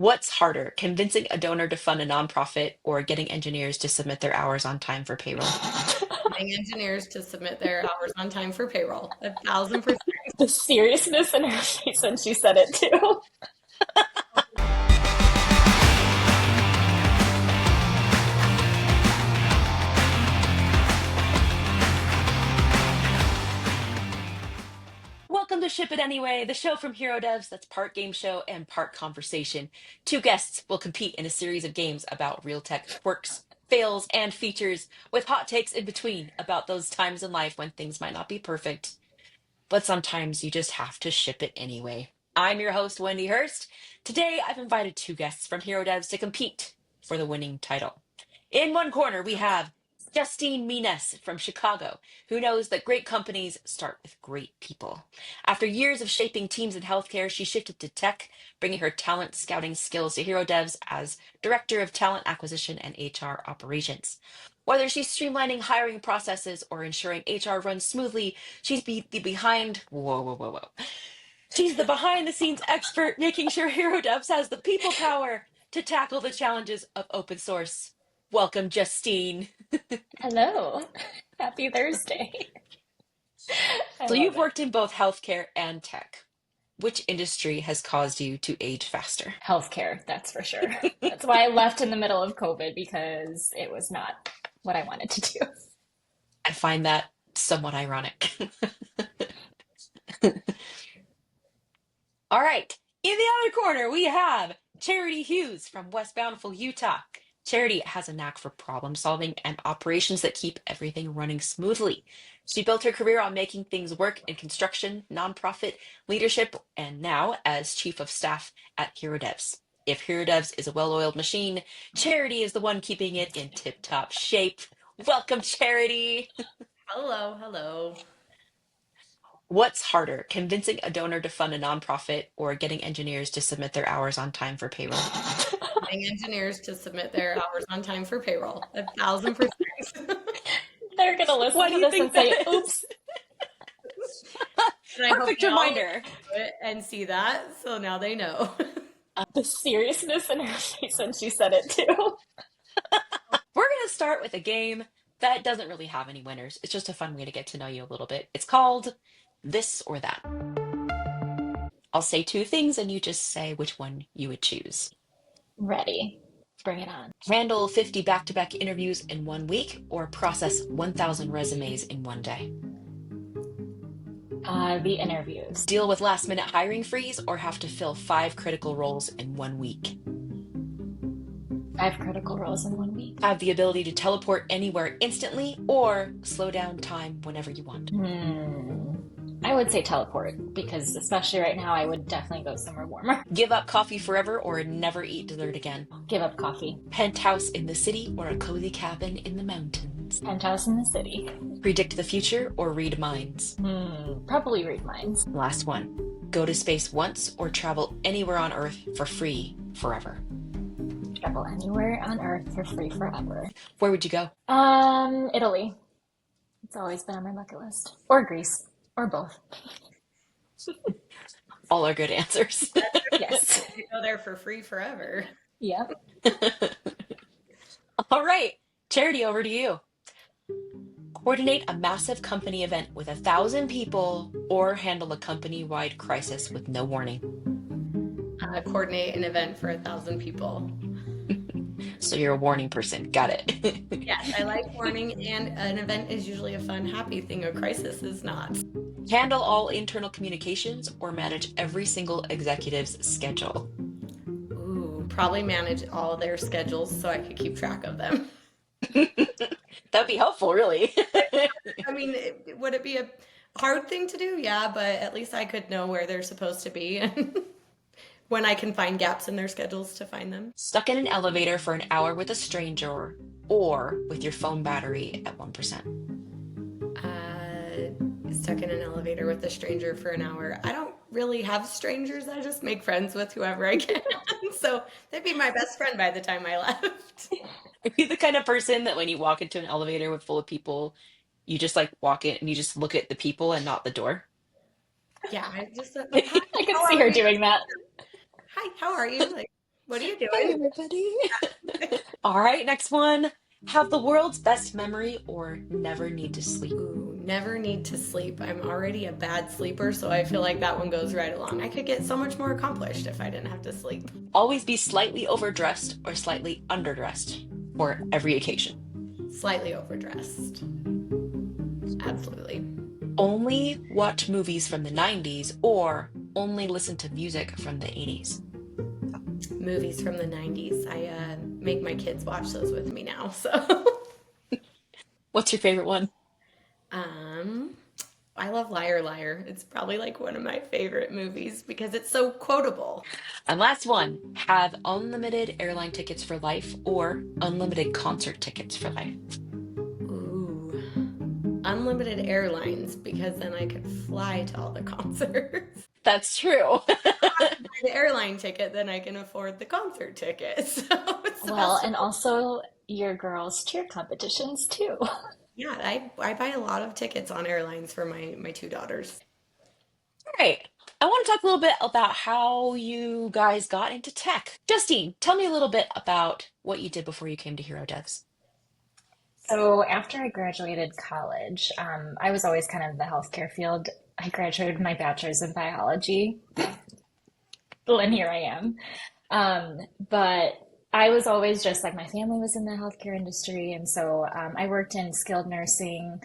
What's harder, convincing a donor to fund a nonprofit or getting engineers to submit their hours on time for payroll? Getting engineers to submit their hours on time for payroll. 1,000%. The seriousness in her face when she said it too. Welcome to Ship It Anyway, the show from HeroDevs that's part game show and part conversation. Two guests will compete in a series of games about real tech quirks, fails, and features, with hot takes in between about those times in life when things might not be perfect, but sometimes you just have to ship it anyway. I'm your host, Wendy Hurst. Today, I've invited two guests from HeroDevs to compete for the winning title. In one corner, we have Justine Mines from Chicago, who knows that great companies start with great people. After years of shaping teams in healthcare, she shifted to tech, bringing her talent scouting skills to HeroDevs as Director of Talent Acquisition and HR Operations. Whether she's streamlining hiring processes or ensuring HR runs smoothly, she's the behind. Whoa, whoa, whoa, whoa. She's the behind the scenes expert, making sure HeroDevs has the people power to tackle the challenges of open source. Welcome, Justine. Hello. Happy Thursday. I So love you've it. worked in both healthcare and tech. Which industry has caused you to age faster? Healthcare, that's for sure. That's why I left in the middle of COVID because it was not what I wanted to do. I find that somewhat ironic. All right. In the other corner, we have Charity Hughes from West Bountiful, Utah. Charity has a knack for problem solving and operations that keep everything running smoothly. She built her career on making things work in construction, nonprofit, leadership, and now as chief of staff at HeroDevs. If HeroDevs is a well oiled machine, Charity is the one keeping it in tip top shape. Welcome, Charity. Hello, hello. What's harder, convincing a donor to fund a nonprofit or getting engineers to submit their hours on time for payroll? Getting engineers to submit their hours on time for payroll. 1,000%. They're going to listen Why do to you this and think that say, is? oops. And I hope Perfect they all listen reminder. to it and see that, so now they know. The seriousness in her face when she said it too. We're going to start with a game that doesn't really have any winners. It's just a fun way to get to know you a little bit. It's called This or That. I'll say two things and you just say which one you would choose. Ready. Bring it on. Handle 50 back-to-back interviews in 1 week or process 1,000 resumes in 1 day. The interviews. Deal with last-minute hiring freeze or have to fill 5 critical roles in 1 week. 5 critical roles in 1 week. Have the ability to teleport anywhere instantly or slow down time whenever you want. I would say teleport because, especially right now, I would definitely go somewhere warmer. Give up coffee forever or never eat dessert again. Give up coffee. Penthouse in the city or a cozy cabin in the mountains. Penthouse in the city. Predict the future or read minds. Probably read minds. Last one. Go to space once or travel anywhere on Earth for free forever. Travel anywhere on Earth for free forever. Where would you go? Italy. It's always been on my bucket list. Or Greece. Or both. All are good answers. Yes. You go there for free forever. Yep. All right. Charity, over to you. Coordinate a massive company event with 1,000 people or handle a company-wide crisis with no warning. Coordinate an event for 1,000 people. So you're a warning person. Got it. Yes, I like warning, and an event is usually a fun, happy thing. A crisis is not. Handle all internal communications or manage every single executive's schedule. Ooh, probably manage all their schedules so I could keep track of them. That'd be helpful, really. I mean, would it be a hard thing to do? Yeah, but at least I could know where they're supposed to be and when I can find gaps in their schedules to find them. Stuck in an elevator for an hour with a stranger or with your phone battery at 1%. Stuck in an elevator with a stranger for an hour. I don't really have strangers. I just make friends with whoever I can. So they'd be my best friend by the time I left. Are you the kind of person that when you walk into an elevator with full of people, you just like walk in and you just look at the people and not the door? Yeah, I just like, hi, I could how see are her you? doing that. Hi, how are you? Like, What are you Hey, doing? everybody. All right, next one. Have the world's best memory or never need to sleep. Ooh, never need to sleep. I'm already a bad sleeper, so I feel like that one goes right along. I could get so much more accomplished if I didn't have to sleep. Always be slightly overdressed or slightly underdressed for every occasion. Slightly overdressed. Absolutely. Only watch movies from the 90s or only listen to music from the 80s. Movies from the 90s. I make my kids watch those with me now, so. What's your favorite one? um, I love Liar Liar. It's probably like one of my favorite movies because it's so quotable. And last one, have unlimited airline tickets for life or unlimited concert tickets for life. Ooh, unlimited airlines because then I could fly to all the concerts. That's true. The airline ticket, then I can afford the concert ticket. So it's Well, also, and also your girls' cheer competitions too. yeah, I buy a lot of tickets on airlines for my two daughters. All right. I want to talk a little bit about how you guys got into tech. Justine, tell me a little bit about what you did before you came to HeroDevs. So after I graduated college, I was always kind of the healthcare field. I graduated with my bachelor's in biology, and here I am. But I was always just like my family was in the healthcare industry, and so I worked in skilled nursing,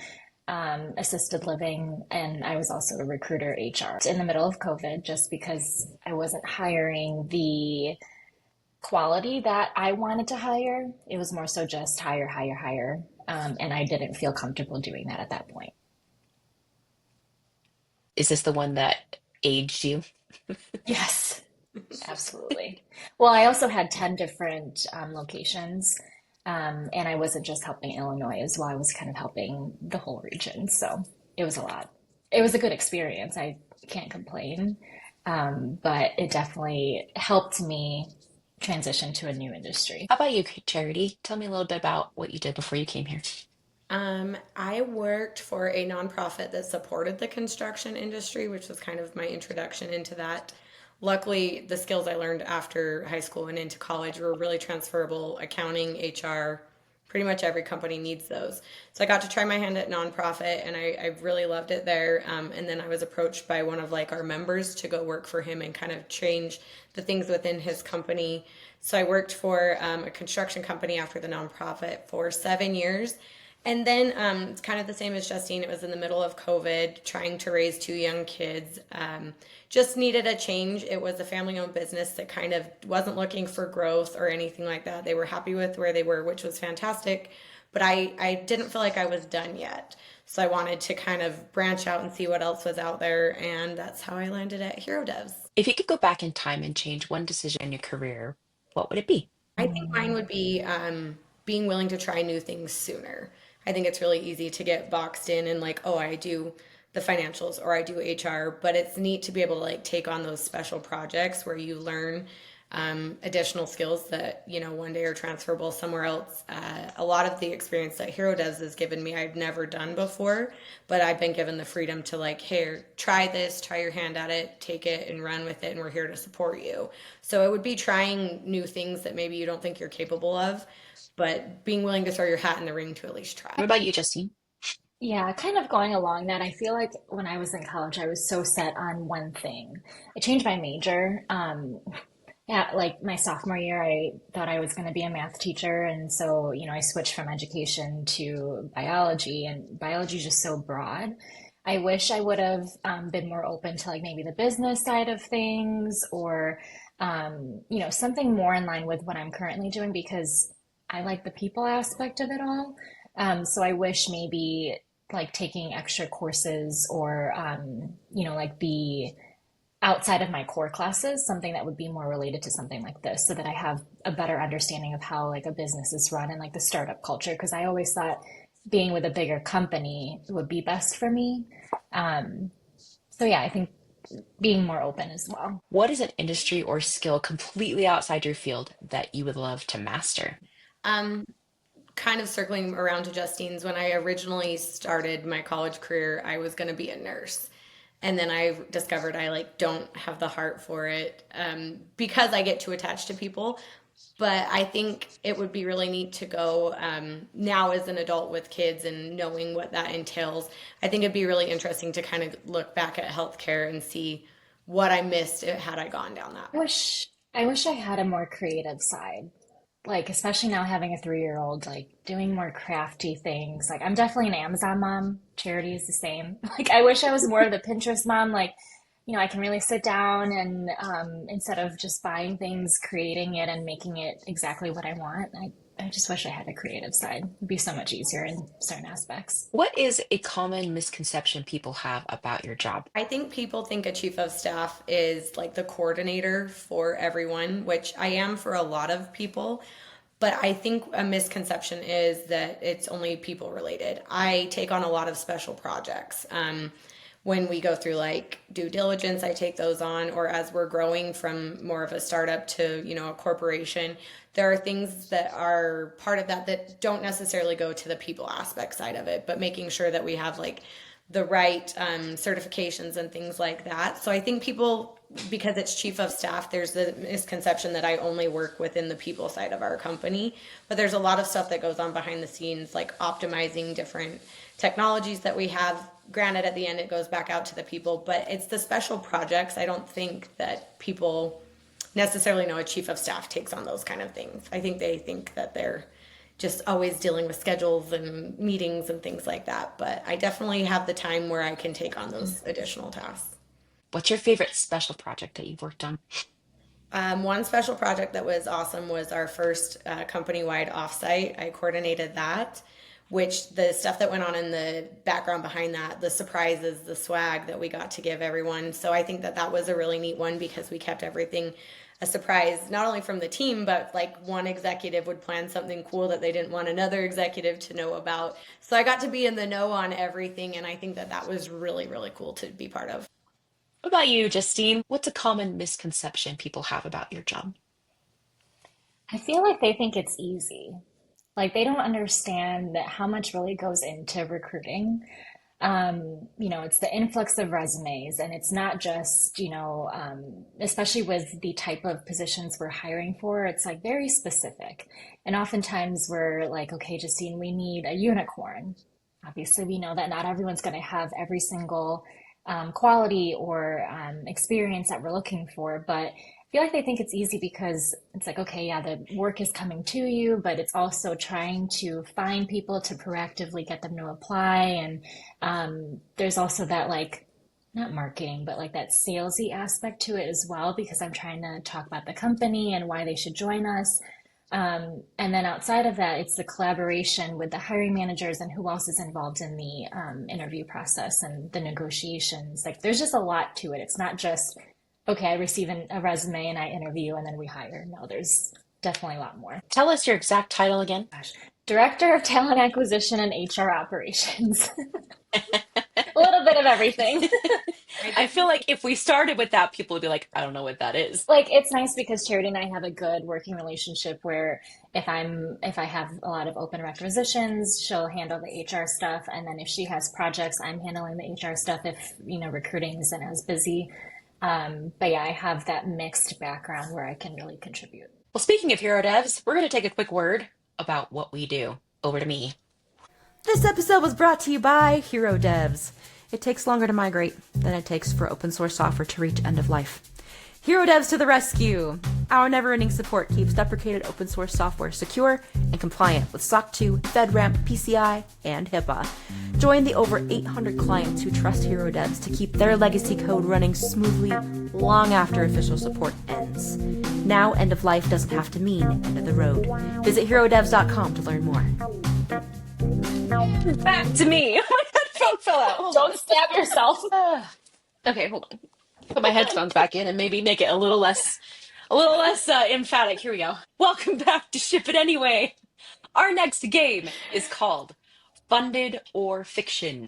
assisted living, and I was also a recruiter HR in the middle of COVID, just because I wasn't hiring the quality that I wanted to hire. It was more so just hire, hire, hire, and I didn't feel comfortable doing that at that point. Is this the one that aged you? Yes. Absolutely. Well, I also had 10 different locations, and I wasn't just helping Illinois as well. I was kind of helping the whole region. So it was a lot. It was a good experience. I can't complain, but it definitely helped me transition to a new industry. How about you, Charity? Tell me a little bit about what you did before you came here. I worked for a nonprofit that supported the construction industry, which was kind of my introduction into that. Luckily, the skills I learned after high school and into college were really transferable. Accounting, HR, pretty much every company needs those. So I got to try my hand at nonprofit, and I really loved it there. And then I was approached by one of like our members to go work for him and kind of change the things within his company. So I worked for a construction company after the nonprofit for 7 years. And then it's kind of the same as Justine. It was in the middle of COVID, trying to raise two young kids. Just needed a change. It was a family owned business that kind of wasn't looking for growth or anything like that. They were happy with where they were, which was fantastic. But I didn't feel like I was done yet. So I wanted to kind of branch out and see what else was out there. And that's how I landed at HeroDevs. If you could go back in time and change one decision in your career, what would it be? I think mine would be being willing to try new things sooner. I think it's really easy to get boxed in and like, oh, I do the financials or I do HR, but it's neat to be able to like take on those special projects where you learn additional skills that one day are transferable somewhere else. A lot of the experience that Hero Does has given me, I've never done before, but I've been given the freedom to like, hey, try this, try your hand at it, take it and run with it, and we're here to support you. So it would be trying new things that maybe you don't think you're capable of, but being willing to throw your hat in the ring to at least try. What about you, Justine? Yeah, kind of going along that, I feel like when I was in college, I was so set on one thing. I changed my major. Yeah, like my sophomore year, I thought I was going to be a math teacher. And so, I switched from education to biology, and biology is just so broad. I wish I would have been more open to like maybe the business side of things or, something more in line with what I'm currently doing because I like the people aspect of it all. So I wish maybe like taking extra courses or, like the outside of my core classes, something that would be more related to something like this so that I have a better understanding of how like a business is run and like the startup culture. Because I always thought being with a bigger company would be best for me. Um, so yeah, I think being more open as well. What is an industry or skill completely outside your field that you would love to master? Um, Kind of circling around to Justine's, when I originally started my college career, I was going to be a nurse. And then I discovered I like don't have the heart for it, because I get too attached to people. But I think it would be really neat to go, now as an adult with kids and knowing what that entails. I think it'd be really interesting to kind of look back at healthcare and see what I missed had I gone down that path. I wish I had a more creative side. Like, especially now having a 3-year-old, like doing more crafty things. Like, I'm definitely an Amazon mom. Charity is the same. Like, I wish I was more of the Pinterest mom. Like, I can really sit down and instead of just buying things, creating it and making it exactly what I want. I just wish I had a creative side. It'd be so much easier in certain aspects. What is a common misconception people have about your job? I think people think a chief of staff is like the coordinator for everyone, which I am for a lot of people. But I think a misconception is that it's only people related. I take on a lot of special projects. When we go through like due diligence, I take those on, or as we're growing from more of a startup to, a corporation, there are things that are part of that that don't necessarily go to the people aspect side of it, but making sure that we have like the right certifications and things like that. So I think people, because it's chief of staff, there's the misconception that I only work within the people side of our company. But there's a lot of stuff that goes on behind the scenes, like optimizing different technologies that we have. Granted, at the end, it goes back out to the people, but it's the special projects. I don't think that people necessarily know a chief of staff takes on those kind of things. I think they think that they're just always dealing with schedules and meetings and things like that. But I definitely have the time where I can take on those additional tasks. What's your favorite special project that you've worked on? One special project that was awesome was our first company-wide offsite. I coordinated that, which the stuff that went on in the background behind that, the surprises, the swag that we got to give everyone. So I think that that was a really neat one because we kept everything a surprise, not only from the team, but like one executive would plan something cool that they didn't want another executive to know about. So I got to be in the know on everything, and I think that that was really, really cool to be part of. What about you, Justine? What's a common misconception people have about your job? I feel like they think it's easy. Like they don't understand that how much really goes into recruiting. It's the influx of resumes, and it's not just, especially with the type of positions we're hiring for, it's like very specific. And oftentimes we're like, okay, Justine, we need a unicorn. Obviously, we know that not everyone's going to have every single quality or experience that we're looking for, but I feel like they think it's easy because it's like, okay, yeah, the work is coming to you, but it's also trying to find people to proactively get them to apply. And there's also that like, not marketing, but like that salesy aspect to it as well, because I'm trying to talk about the company and why they should join us. And then outside of that, it's the collaboration with the hiring managers and who else is involved in the interview process and the negotiations. Like there's just a lot to it. It's not just, okay, I receive a resume and I interview and then we hire. No, there's definitely a lot more. Tell us your exact title again. Gosh. Director of Talent Acquisition and HR Operations. A little bit of everything. I feel like if we started with that, people would be like, I don't know what that is. Like it's nice because Charity and I have a good working relationship where if I have a lot of open requisitions, she'll handle the HR stuff, and then if she has projects, I'm handling the HR stuff if recruiting isn't as busy. But yeah, I have that mixed background where I can really contribute. Well, speaking of Hero Devs, we're going to take a quick word about what we do. Over to me. This episode was brought to you by HeroDevs. It takes longer to migrate than it takes for open source software to reach end of life. HeroDevs to the rescue! Our never-ending support keeps deprecated open source software secure and compliant with SOC 2, FedRAMP, PCI, and HIPAA. Join the over 800 clients who trust HeroDevs to keep their legacy code running smoothly long after official support ends. Now, end of life doesn't have to mean end of the road. Visit HeroDevs.com to learn more. Back to me. Oh my headphone fell out. Don't stab yourself. Okay, hold on. Put my headphones back in and maybe make it a little less emphatic. Here we go. Welcome back to Ship It Anyway. Our next game is called Funded or Fiction.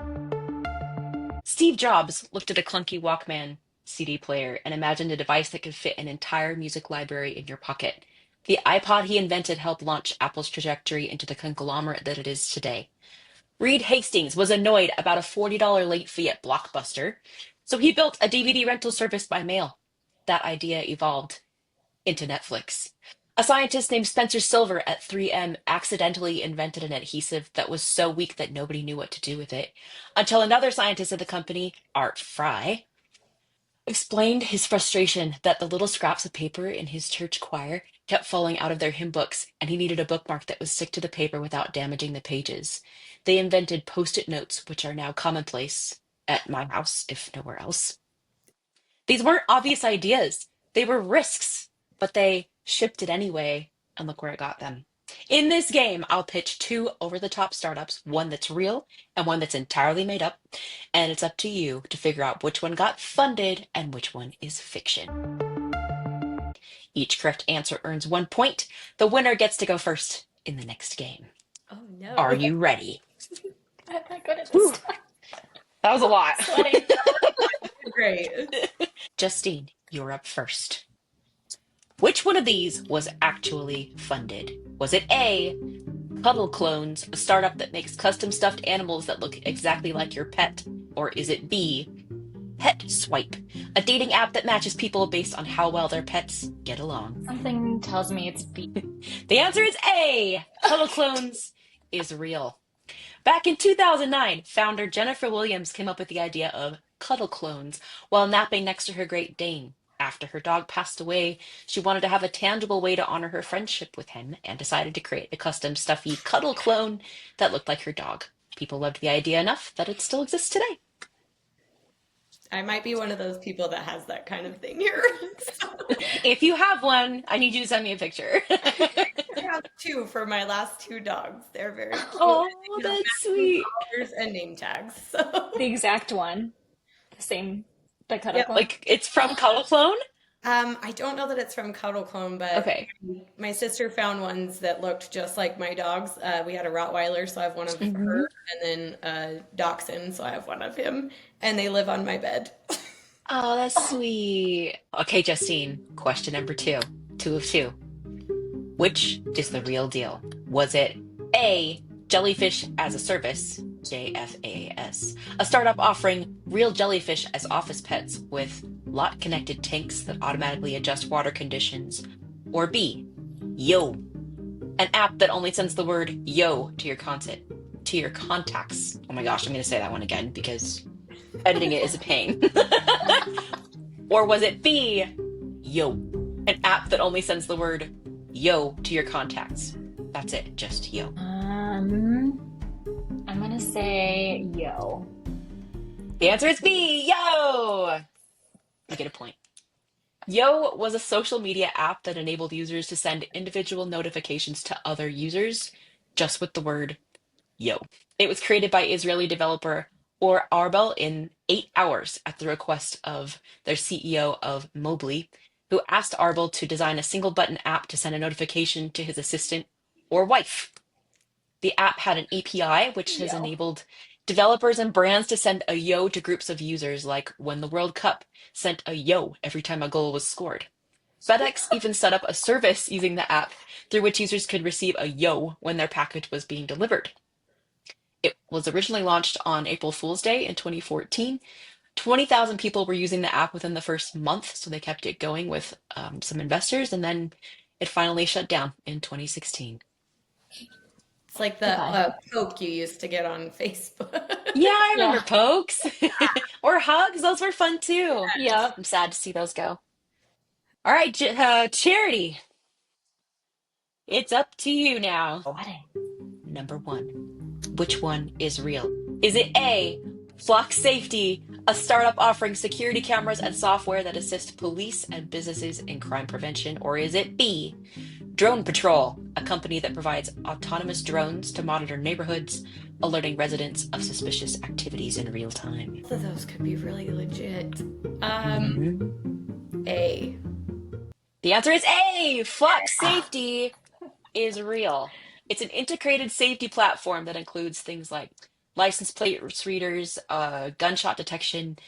Steve Jobs looked at a clunky Walkman CD player and imagined a device that could fit an entire music library in your pocket. The iPod he invented helped launch Apple's trajectory into the conglomerate that it is today. Reed Hastings was annoyed about a $40 late fee at Blockbuster. So he built a DVD rental service by mail. That idea evolved into Netflix. A scientist named Spencer Silver at 3M accidentally invented an adhesive that was so weak that nobody knew what to do with it, until another scientist at the company, Art Fry, explained his frustration that the little scraps of paper in his church choir kept falling out of their hymn books, and he needed a bookmark that would stick to the paper without damaging the pages. They invented post-it notes, which are now commonplace at my house, if nowhere else. These weren't obvious ideas. They were risks, but they shipped it anyway, and look where it got them. In this game, I'll pitch two over-the-top startups, one that's real and one that's entirely made up, and it's up to you to figure out which one got funded and which one is fiction. Each correct answer earns 1 point. The winner gets to go first in the next game. Oh Are no. you ready? I'm not good at Whew, this. that was a lot. Sweating. Great. Justine, you're up first. Which one of these was actually funded? Was it A, Cuddle Clones, a startup that makes custom stuffed animals that look exactly like your pet? Or is it B, Pet Swipe, a dating app that matches people based on how well their pets get along? Something tells me it's B. The answer is A, Cuddle Clones is real. Back in 2009, founder Jennifer Williams came up with the idea of Cuddle Clones while napping next to her Great Dane. After her dog passed away, she wanted to have a tangible way to honor her friendship with him and decided to create a custom stuffy cuddle clone that looked like her dog. People loved the idea enough that it still exists today. I might be one of those people that has that kind of thing here. So, If you have one, I need you to send me a picture. I have two for my last two dogs. They're very cute. Oh, They have that's matching sweet. collars and name tags. So, The exact one. The same, the cuddle yep. clone. Like it's from Cuddle Clone? I don't know that it's from Cuddle Clone, but Okay. my sister found ones that looked just like my dogs. We had a Rottweiler, so I have one of Hmm. her, and then a Dachshund, so I have one of him, and they live on my bed. Oh, that's sweet. Okay, Justine, question number two. Two of two. Which is the real deal? Was it A, Jellyfish as a Service, JFAS, a startup offering real jellyfish as office pets with lot connected tanks that automatically adjust water conditions? Or B, Yo, an app that only sends the word yo to your contacts. Oh my gosh, I'm going to say that one again because editing it is a pain. Or was it B, Yo, an app that only sends the word yo to your contacts? That's it, just yo. I'm gonna say yo. The answer is B, yo! You get a point. Yo was a social media app that enabled users to send individual notifications to other users just with the word yo. It was created by Israeli developer Or Arbel in 8 hours at the request of their CEO of Mobly, who asked Arbel to design a single button app to send a notification to his assistant or wife. The app had an API which has Yo. enabled developers and brands to send a yo to groups of users, like when the World Cup sent a yo every time a goal was scored. FedEx even set up a service using the app through which users could receive a yo when their package was being delivered. It was originally launched on April Fool's Day in 2014. 20,000 people were using the app within the first month, so they kept it going with some investors, and then it finally shut down in 2016. It's like the Goodbye. poke you used to get on Facebook. Yeah, I remember Yeah. pokes or hugs. Those were fun too. Yep. I'm sad to see those go. All right, Charity, it's up to you now. Sweating. Number one, which one is real? Is it A, Flock Safety, a startup offering security cameras and software that assist police and businesses in crime prevention? Or is it B, Drone Patrol, a company that provides autonomous drones to monitor neighborhoods, alerting residents of suspicious activities in real time? Both of those could be really legit. Mhm. A. The answer is A, Flock Safety is real. It's an integrated safety platform that includes things like license plate readers, gunshot detection,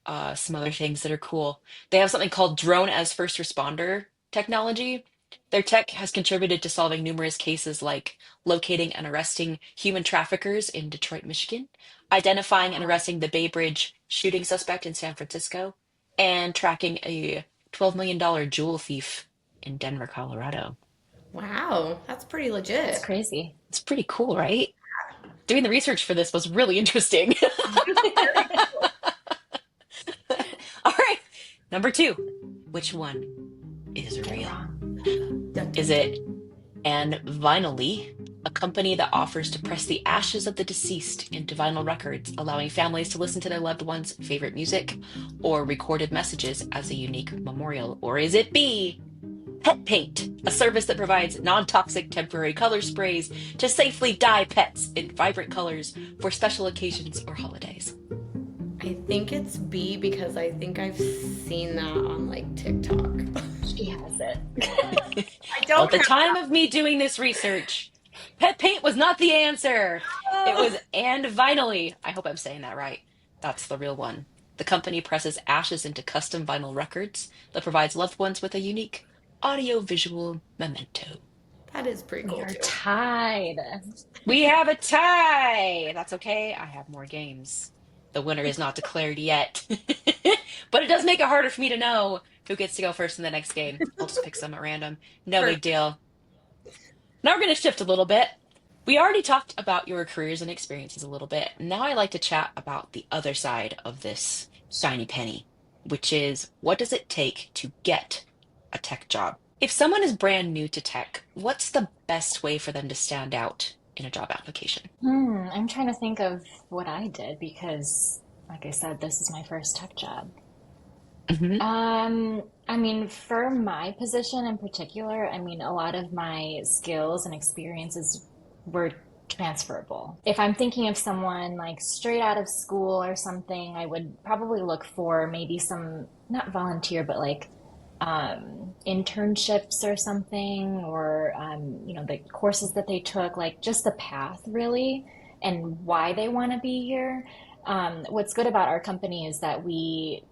some other things that are cool. They have something called drone as first responder technology. Their tech has contributed to solving numerous cases like locating and arresting human traffickers in Detroit, Michigan, identifying and arresting the Bay Bridge shooting suspect in San Francisco, and tracking a $12 million jewel thief in Denver, Colorado. Wow, that's pretty That's legit. crazy. It's pretty cool, right? Doing the research for this was really interesting. Very cool. All right, number two. Which one is Get it real? wrong. Dun, Is dun, dun. it and Vinylly, a company that offers to press the ashes of the deceased into vinyl records, allowing families to listen to their loved ones' favorite music or recorded messages as a unique memorial? Or is it B, Pet Paint, a service that provides non-toxic temporary color sprays to safely dye pets in vibrant colors for special occasions or holidays? I think it's B because I think I've seen that on like TikTok. She has it. I Well, at don't the have time of me doing this research, Pet Paint was not the answer. It that. was And Vinylly. I hope I'm saying that right. That's the real one. The company presses ashes into custom vinyl records that provides loved ones with a unique audio-visual memento. That is pretty We cool are too. tied. We have a tie. That's okay. I have more games. The winner is not declared yet. But it does make it harder for me to know who gets to go first in the next game. I'll just pick some at random. No big Perfect. deal. Now we're going to shift a little bit. We already talked about your careers and experiences a little bit. Now I like to chat about the other side of this shiny penny, which is what does it take to get a tech job? If someone is brand new to tech, what's the best way for them to stand out in a job application? I'm trying to think of what I did because, like I said, this is my first tech job. Hmm. I mean, for my position in particular, I mean, a lot of my skills and experiences were transferable. If I'm thinking of someone like straight out of school or something, I would probably look for maybe some, not volunteer, but like internships or something, or the courses that they took, like just the path really, and why they want to be here. What's good about our company is that we,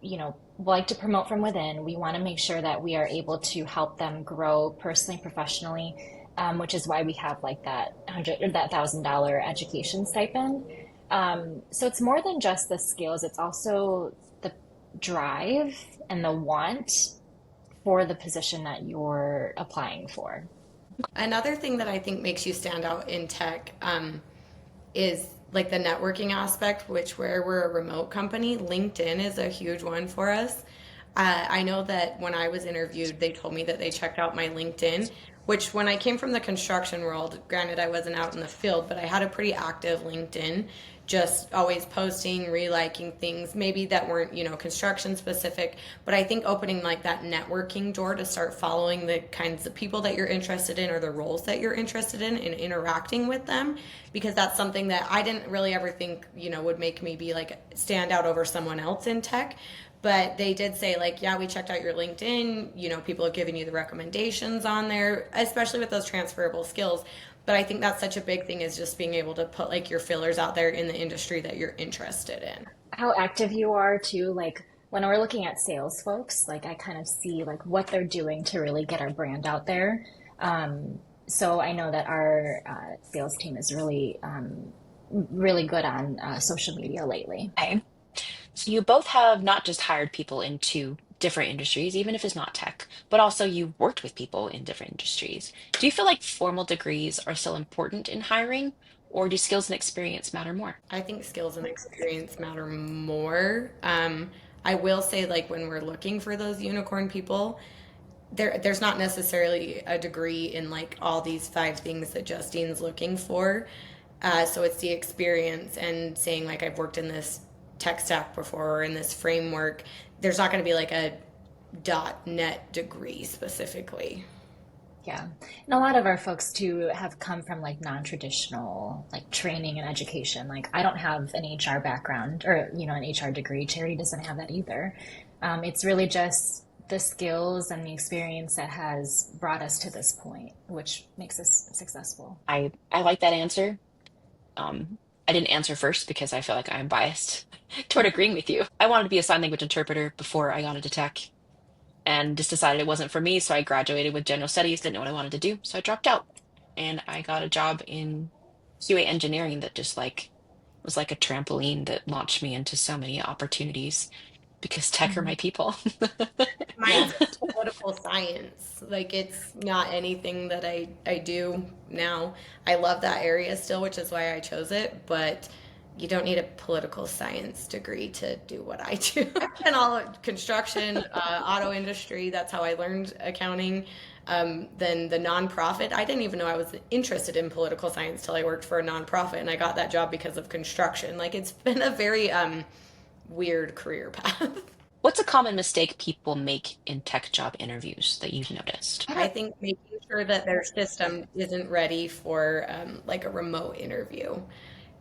like to promote from within. We want to make sure that we are able to help them grow personally, professionally, which is why we have like that $1,000 education stipend. So it's more than just the skills; it's also the drive and the want for the position that you're applying for. Another thing that I think makes you stand out in tech is like the networking aspect, which where we're a remote company, LinkedIn is a huge one for us. I know that when I was interviewed, they told me that they checked out my LinkedIn, which when I came from the construction world, granted I wasn't out in the field, but I had a pretty active LinkedIn, just always posting, reliking things, maybe that weren't, construction specific, but I think opening like that networking door to start following the kinds of people that you're interested in or the roles that you're interested in and interacting with them, because that's something that I didn't really ever think, would make me be like stand out over someone else in tech. But they did say, like, yeah, we checked out your LinkedIn. People have given you the recommendations on there, especially with those transferable skills. But I think that's such a big thing is just being able to put like your fillers out there in the industry that you're interested in. How active you are too, like when we're looking at sales folks, like I kind of see like what they're doing to really get our brand out there. So I know that our sales team is really good on social media lately. Okay. So you both have not just hired people into different industries, even if it's not tech, but also you worked with people in different industries. Do you feel like formal degrees are still important in hiring, or do skills and experience matter more? I think skills and experience matter more. I will say, like, when we're looking for those unicorn people, there's not necessarily a degree in like all these five things that Justine's looking for. So it's the experience and saying like I've worked in this tech stack before or in this framework. There's not going to be like a .NET degree specifically. Yeah. And a lot of our folks too have come from like non-traditional like training and education. Like I don't have an HR background or, an HR degree. Charity doesn't have that either. It's really just the skills and the experience that has brought us to this point, which makes us successful. I like that answer. I didn't answer first because I feel like I'm biased toward agreeing with you. I wanted to be a sign language interpreter before I got into tech and just decided it wasn't for me. So I graduated with general studies, didn't know what I wanted to do. So I dropped out and I got a job in QA engineering that just like was like a trampoline that launched me into so many opportunities because tech are my people. Mine's political science. Like it's not anything that I do now. I love that area still, which is why I chose it, but you don't need a political science degree to do what I do. And all construction, auto industry, that's how I learned accounting. Then the nonprofit, I didn't even know I was interested in political science till I worked for a nonprofit, and I got that job because of construction. Like it's been a very weird career path. What's a common mistake people make in tech job interviews that you've noticed? I think making sure that their system isn't ready for like a remote interview.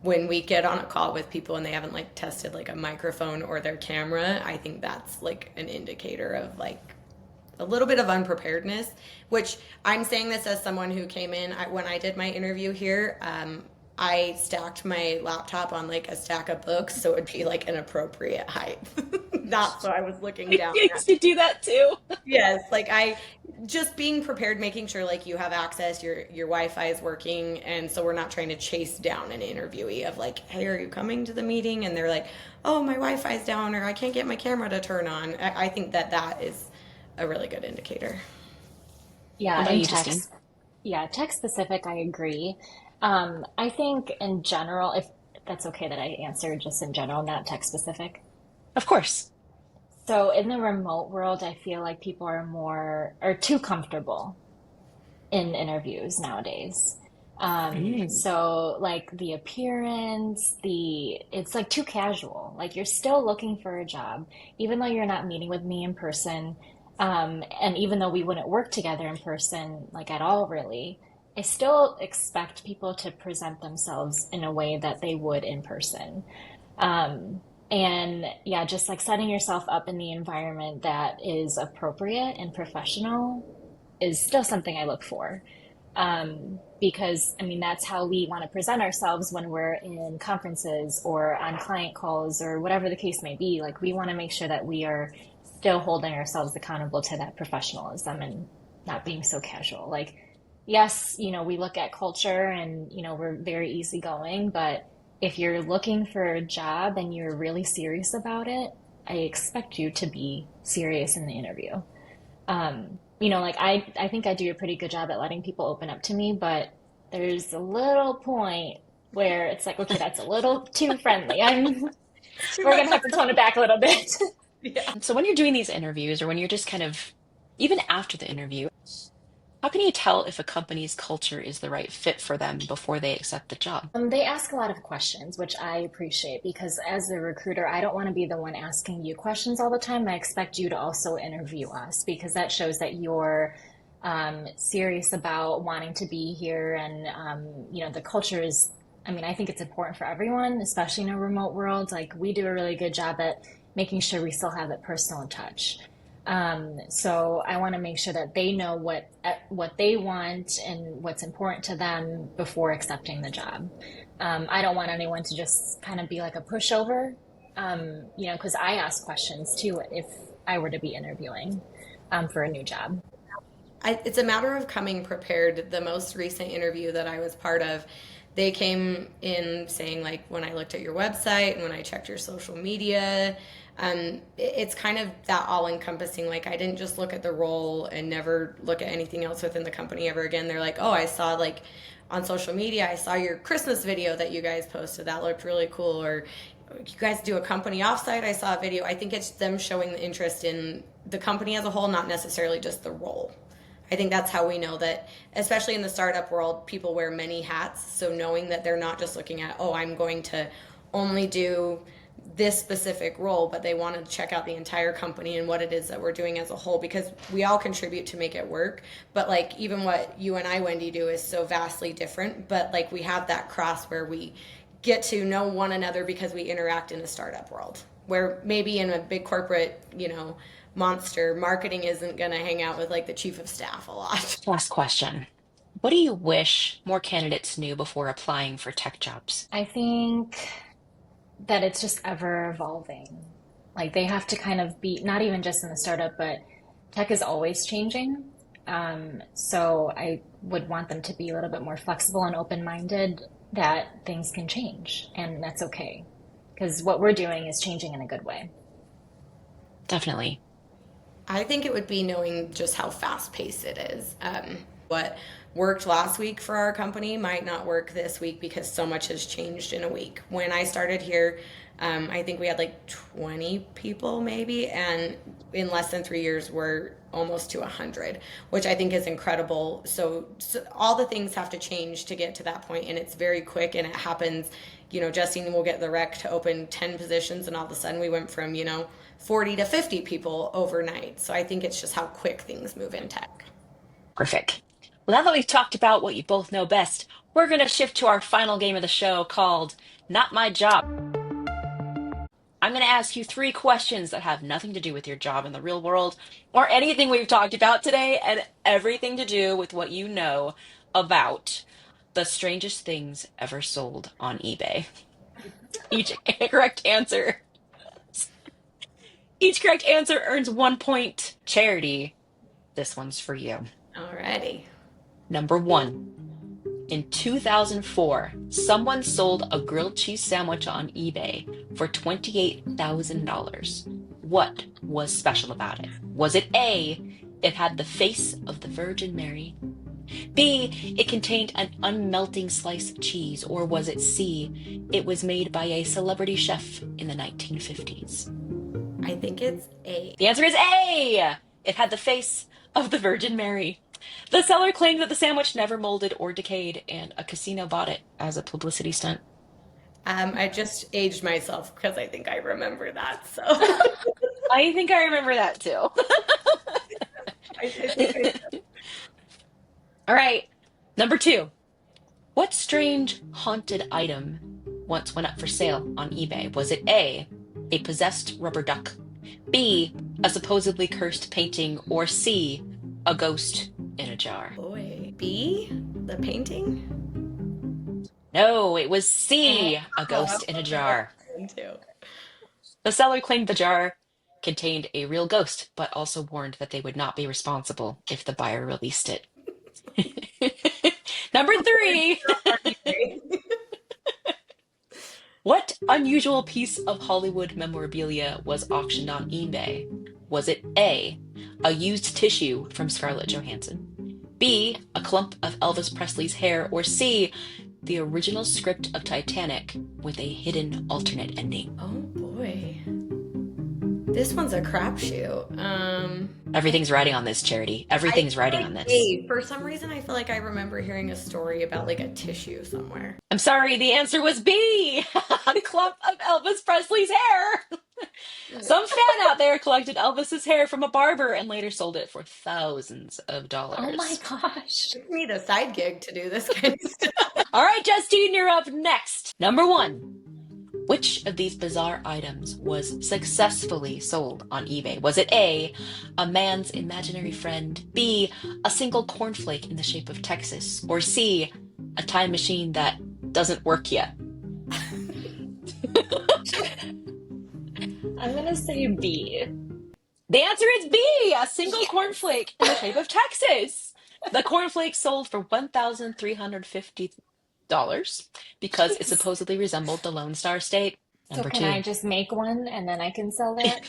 When we get on a call with people and they haven't like tested like a microphone or their camera, I think that's like an indicator of like a little bit of unpreparedness, which I'm saying this as someone who came in, when I did my interview here, I stacked my laptop on like a stack of books so it would be like an appropriate height. Not so I was looking down. I used to do that too. Yes, like I just being prepared, making sure like you have access, your Wi-Fi is working, and so we're not trying to chase down an interviewee of like, hey, are you coming to the meeting? And they're like, oh, my Wi-Fi's down, or I can't get my camera to turn on. I think that is a really good indicator. Yeah, What about and you, Justine? tech specific, I agree. I think in general, if that's okay that I answer just in general, not tech specific. Of course. So in the remote world, I feel like people are too comfortable in interviews nowadays. Mm. So like the appearance, it's like too casual. Like you're still looking for a job, even though you're not meeting with me in person. And even though we wouldn't work together in person, like at all, really, I still expect people to present themselves in a way that they would in person. And yeah, just like setting yourself up in the environment that is appropriate and professional is still something I look for. Because I mean, that's how we want to present ourselves when we're in conferences or on client calls or whatever the case may be. Like, we want to make sure that we are still holding ourselves accountable to that professionalism and not being so casual. Like, yes, we look at culture and, we're very easygoing, but if you're looking for a job and you're really serious about it, I expect you to be serious in the interview. Like I think I do a pretty good job at letting people open up to me, but there's a little point where it's like, okay, that's a little too friendly. We're gonna have to tone it back a little bit. Yeah. So when you're doing these interviews, or when you're just kind of, even after the interview, how can you tell if a company's culture is the right fit for them before they accept the job? They ask a lot of questions, which I appreciate because as a recruiter, I don't want to be the one asking you questions all the time. I expect you to also interview us because that shows that you're serious about wanting to be here. And, the culture is, I think it's important for everyone, especially in a remote world. Like, we do a really good job at making sure we still have that personal touch. So I want to make sure that they know what they want and what's important to them before accepting the job. I don't want anyone to just kind of be like a pushover, because I ask questions too if I were to be interviewing for a new job. It's a matter of coming prepared. The most recent interview that I was part of, they came in saying, like, when I looked at your website and when I checked your social media, it's kind of that all-encompassing. Like, I didn't just look at the role and never look at anything else within the company ever again. They're like, oh, I saw, like, on social media, I saw your Christmas video that you guys posted. That looked really cool. Or you guys do a company offsite. I saw a video. I think it's them showing the interest in the company as a whole, not necessarily just the role. I think that's how we know that, especially in the startup world, people wear many hats. So knowing that they're not just looking at, oh, I'm going to only do this specific role, but they want to check out the entire company and what it is that we're doing as a whole, because we all contribute to make it work. But like, even what you and I, Wendy, do is so vastly different. But like, we have that cross where we get to know one another because we interact in a startup world, where maybe in a big corporate, monster, marketing isn't going to hang out with like the chief of staff a lot. Last question. What do you wish more candidates knew before applying for tech jobs? I think that it's just ever evolving. Like, they have to kind of be, not even just in the startup, but tech is always changing. So I would want them to be a little bit more flexible and open-minded that things can change, and that's okay. Because what we're doing is changing in a good way. Definitely. I think it would be knowing just how fast paced it is. What worked last week for our company might not work this week because so much has changed in a week. When I started here, I think we had like 20 people maybe, and in less than 3 years, we're almost to 100, which I think is incredible. So all the things have to change to get to that point, and it's very quick, and it happens. Justine will get the rec to open 10 positions, and all of a sudden we went from 40 to 50 people overnight. So I think it's just how quick things move in tech. Perfect. Well, now that we've talked about what you both know best, we're going to shift to our final game of the show called Not My Job. I'm going to ask you 3 questions that have nothing to do with your job in the real world or anything we've talked about today, and everything to do with what you know about the strangest things ever sold on eBay. Each correct answer earns 1 point. Charity, this one's for you. Alrighty. Number 1. In 2004, someone sold a grilled cheese sandwich on eBay for $28,000. What was special about it? Was it A, it had the face of the Virgin Mary? B, it contained an unmelting slice of cheese? Or was it C, it was made by a celebrity chef in the 1950s? I think it's A. The answer is A! It had the face of the Virgin Mary. The seller claimed that the sandwich never molded or decayed, and a casino bought it as a publicity stunt. I just aged myself because I think I remember that. So I think I remember that too. I think All right, number 2. What strange haunted item once went up for sale on eBay? Was it A, a possessed rubber duck, B, a supposedly cursed painting, or C, a ghost in a jar? Boy. B, the painting? No, it was C, a ghost in a jar. Too. The seller claimed the jar contained a real ghost, but also warned that they would not be responsible if the buyer released it. Number 3. What unusual piece of Hollywood memorabilia was auctioned on eBay? Was it A, a used tissue from Scarlett Johansson, B, a clump of Elvis Presley's hair, or C, the original script of Titanic with a hidden alternate ending? Oh boy. This one's a crapshoot. Everything's riding on this, Charity. Everything's riding on this. A. For some reason, I feel like I remember hearing a story about like a tissue somewhere. I'm sorry, the answer was B, a clump of Elvis Presley's hair. Some fan out there collected Elvis's hair from a barber and later sold it for thousands of dollars. Oh my gosh. We need a side gig to do this kind of stuff. All right, Justine, you're up next. Number 1. Which of these bizarre items was successfully sold on eBay? Was it A, a man's imaginary friend, B, a single cornflake in the shape of Texas, or C, a time machine that doesn't work yet? I'm going to say B. The answer is B, a single cornflake in the shape of Texas. The cornflake sold for $1,350 because it supposedly resembled the Lone Star State. Number So 2. can I just make one and then I can sell that?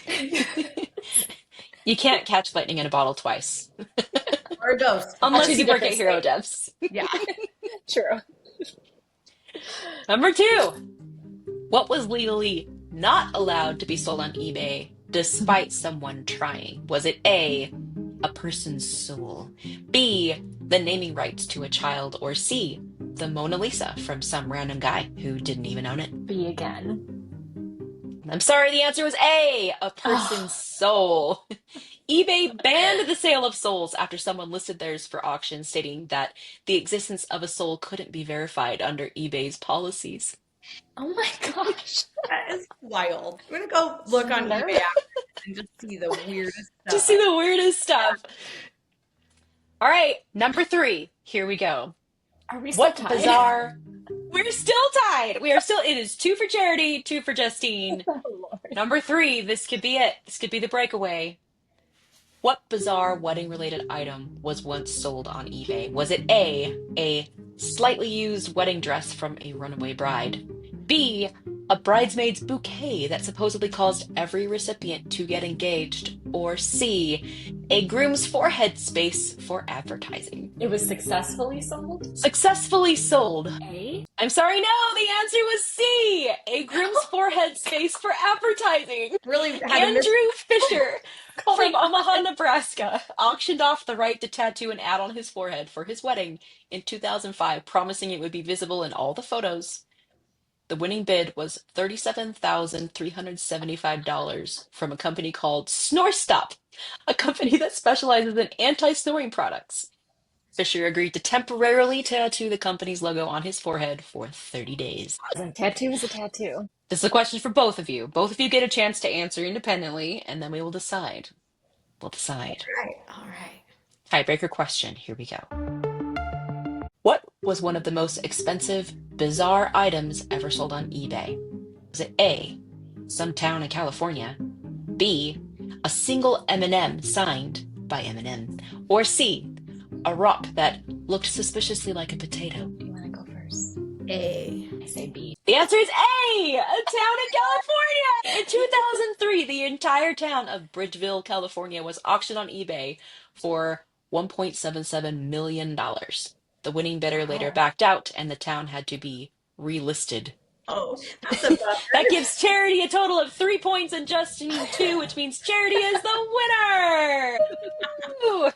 You can't catch lightning in a bottle twice. Or a ghost. Unless choose you a work at different HeroDevs. Yeah. True. Number 2. What was legally not allowed to be sold on eBay despite someone trying? Was it A, a person's soul, B, the naming rights to a child, or C, the Mona Lisa from some random guy who didn't even own it? B again. I'm sorry, the answer was A, a person's soul. eBay banned the sale of souls after someone listed theirs for auction, stating that the existence of a soul couldn't be verified under eBay's policies. Oh my gosh. That is wild. I'm going to go look on eBay after this and just see the weirdest stuff. Just see the weirdest stuff. All right, number 3. Here we go. Are we still tied? Bizarre? We're still tied. We are still. It is 2 for Charity, 2 for Justine. Oh, Lord. Number 3. This could be it. This could be the breakaway. What bizarre wedding-related item was once sold on eBay? Was it A slightly used wedding dress from a runaway bride? B, a bridesmaid's bouquet that supposedly caused every recipient to get engaged? Or C, a groom's forehead space for advertising? It was successfully sold. Successfully sold. A? I'm sorry, no, the answer was C, a groom's forehead space for advertising. Really had to miss. Andrew Fisher Oh my from God. Omaha, Nebraska, auctioned off the right to tattoo an ad on his forehead for his wedding in 2005, promising it would be visible in all the photos. The winning bid was $37,375 from a company called SnoreStop, a company that specializes in anti-snoring products. Fisher agreed to temporarily tattoo the company's logo on his forehead for 30 days. A tattoo is a tattoo. This is a question for both of you. Both of you get a chance to answer independently, and then we will decide. We'll decide. All right. Tiebreaker question. Here we go. What was one of the most expensive, bizarre items ever sold on eBay? Was it A, some town in California, B, a single M&M signed by Eminem, or C, a rock that looked suspiciously like a potato? Do you want to go first? A. I say B. The answer is A, a town in California. In 2003, the entire town of Bridgeville, California was auctioned on eBay for $1.77 million. The winning bidder later backed out, and the town had to be relisted. Oh, that's a bummer. That gives Charity a total of 3 points and Justine 2, which means Charity is the winner! Woo!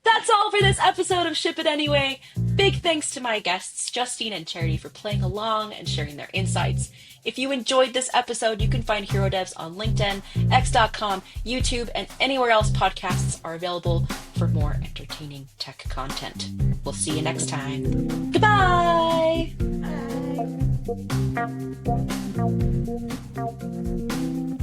That's all for this episode of Ship It Anyway. Big thanks to my guests, Justine and Charity, for playing along and sharing their insights. If you enjoyed this episode, you can find HeroDevs on LinkedIn, X.com, YouTube, and anywhere else podcasts are available for more entertaining tech content. We'll see you next time. Goodbye! Bye.